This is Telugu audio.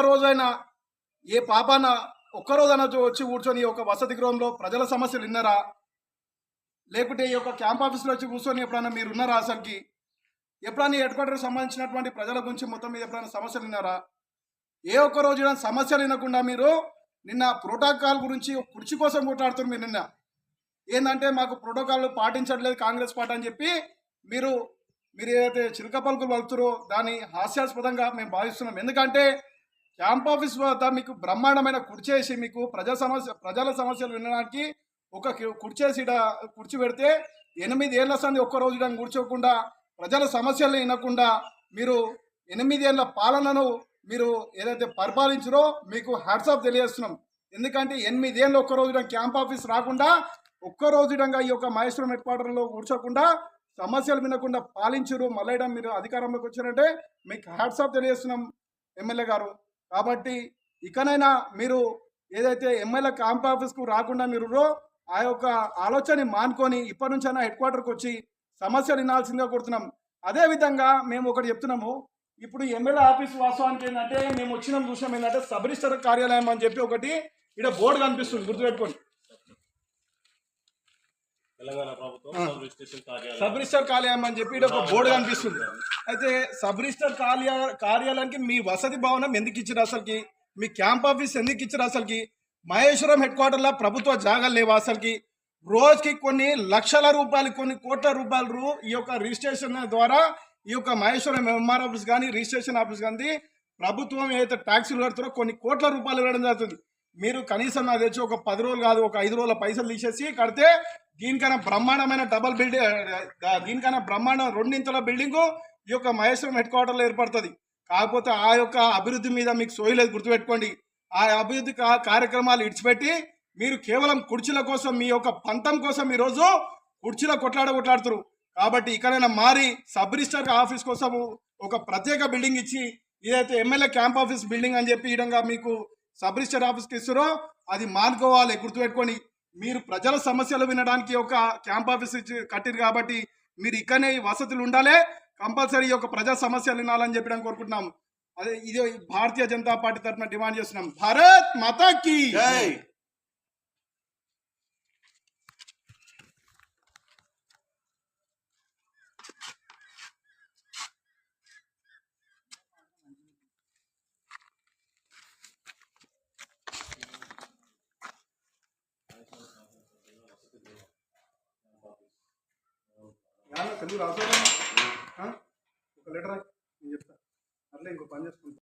రోజైనా ఏ పాపాన ఒక్కరోజైనా వచ్చి కూర్చొని ఒక వసతి గృహంలో ప్రజల సమస్యలు విన్నారా? లేకుంటే ఈ యొక్క క్యాంప్ ఆఫీస్లో వచ్చి కూర్చొని ఎప్పుడైనా మీరు ఉన్నారా? అసలుకి ఎప్పుడైనా హెడ్ క్వార్టర్కి సంబంధించినటువంటి ప్రజల గురించి మొత్తం మీద ఎప్పుడైనా సమస్యలు విన్నారా? ఏ ఒక్క రోజు సమస్యలు వినకుండా మీరు నిన్న ప్రోటోకాల్ గురించి కుర్చీ కోసం కొట్లాడుతున్నారు. మీరు నిన్న ఏంటంటే మాకు ప్రోటోకాల్ పాటించట్లేదు కాంగ్రెస్ పార్టీ అని చెప్పి మీరు మీరు ఏదైతే చిలక పలుకులు పలుకుతారో దాన్ని హాస్యాస్పదంగా మేము భావిస్తున్నాం. ఎందుకంటే క్యాంప్ ఆఫీస్ వద్ద మీకు బ్రహ్మాండమైన కుర్చేసి మీకు ప్రజల సమస్యలు వినడానికి ఒక కుర్చేసి కుర్చీ పెడితే 8 ఏళ్ల సంది ఒక్క రోజు కూర్చోకుండా ప్రజల సమస్యలు వినకుండా మీరు 8 ఏళ్ల పాలనను మీరు ఏదైతే పరిపాలించారో మీకు హ్యాట్సాప్ తెలియజేస్తున్నాం. ఎందుకంటే 8 ఏళ్ళు ఒక్క రోజు క్యాంప్ ఆఫీస్ రాకుండా ఒక్క రోజు ఈ యొక్క మహేశ్వరం హెడ్ క్వార్టర్లో కూర్చోకుండా సమస్యలు వినకుండా పాలించరు. మళ్ళీ మీరు అధికారంలోకి వచ్చారంటే మీకు హ్యాట్సాప్ తెలియజేస్తున్నాం ఎమ్మెల్యే గారు. కాబట్టి ఇకనైనా మీరు ఏదైతే ఎమ్మెల్యే క్యాంప్ ఆఫీస్కు రాకుండా మీరు ఆ యొక్క ఆలోచనని మానుకొని ఇప్పటి నుంచైనా హెడ్ క్వార్టర్కి వచ్చి సమస్యలు వినాల్సిందిగా కోరుతున్నాం. అదేవిధంగా మేము ఒకటి చెప్తున్నాము. ఇప్పుడు ఎమ్మెల్యే ఆఫీస్ వాస్తవానికి ఏంటంటే మేము వచ్చిన చూసాం ఏంటంటే సబ్ రిజిస్టర్ కార్యాలయం అని చెప్పి ఒకటి ఇక్కడ బోర్డు కనిపిస్తుంది, గుర్తుపెట్టుకోండి. సబ్ రిజిస్టర్ కార్యాలయం అని చెప్పి ఒక బోర్డు కనిపిస్తుంది. అయితే సబ్ రిజిస్టర్ కార్యాలయానికి మీ వసతి భవనం ఎందుకు ఇచ్చారు? అసలుకి మీ క్యాంప్ ఆఫీస్ ఎందుకు ఇచ్చారు? అసలుకి మహేశ్వరం హెడ్ క్వార్టర్లో ప్రభుత్వ జాగాలు లేవు. అసలుకి రోజుకి కొన్ని లక్షల రూపాయలు, కొన్ని కోట్ల రూపాయలు ఈ యొక్క రిజిస్ట్రేషన్ ద్వారా ఈ యొక్క మహేశ్వరం ఎంఆర్ ఆఫీస్ కానీ రిజిస్ట్రేషన్ ఆఫీస్ కానీ ప్రభుత్వం ఏదైతే ట్యాక్సులు కడుతారో కొన్ని కోట్ల రూపాయలు ఇవ్వడం జరుగుతుంది. మీరు కనీసం నాకు తెచ్చి ఒక 10 రోజులు కాదు, ఒక 5 రోజుల పైసలు తీసేసి కడితే దీనికైనా బ్రహ్మాండమైన డబల్ బిల్డింగ్, దీనికైనా బ్రహ్మాండం 2 బిల్డింగు ఈ యొక్క మహేశ్వరం హెడ్ క్వార్టర్లో ఏర్పడుతుంది. కాకపోతే ఆ యొక్క అభివృద్ధి మీద మీకు సోయలేదు, గుర్తుపెట్టుకోండి. ఆ అభివృద్ధి కార్యక్రమాలు ఇడిచిపెట్టి మీరు కేవలం కుర్చీల కోసం, మీ యొక్క పంతం కోసం ఈరోజు కుర్చీల కొట్లాడుతున్నారు. కాబట్టి ఇక్కడైనా మారి సబ్ రిజిస్టర్ ఆఫీస్ కోసము ఒక ప్రత్యేక బిల్డింగ్ ఇచ్చి ఏదైతే ఎమ్మెల్యే క్యాంప్ ఆఫీస్ బిల్డింగ్ అని చెప్పి ఈ విధంగా మీకు సబ్ రిజిస్టర్ ఆఫీస్కి ఇస్తారో అది మానుకోవాలి, గుర్తుపెట్టుకొని. మీరు ప్రజల సమస్యలు వినడానికి ఒక క్యాంప్ ఆఫీస్ కట్టిరు కాబట్టి మీరు ఇక్కడనే వసతులు ఉండాలి. కంపల్సరీ ఒక ప్రజా సమస్యలు వినాలని చెప్పడం కోరుకుంటున్నాం. అదే ఇది భారతీయ జనతా పార్టీ తరఫున డిమాండ్ చేస్తున్నాం. భారత్ మాతా కీ జై. తెలుగు రాసుకోవాలి, ఒక లెటర్ నేను చెప్తాను, అట్లా ఇంకో పని చేసుకుంటాను.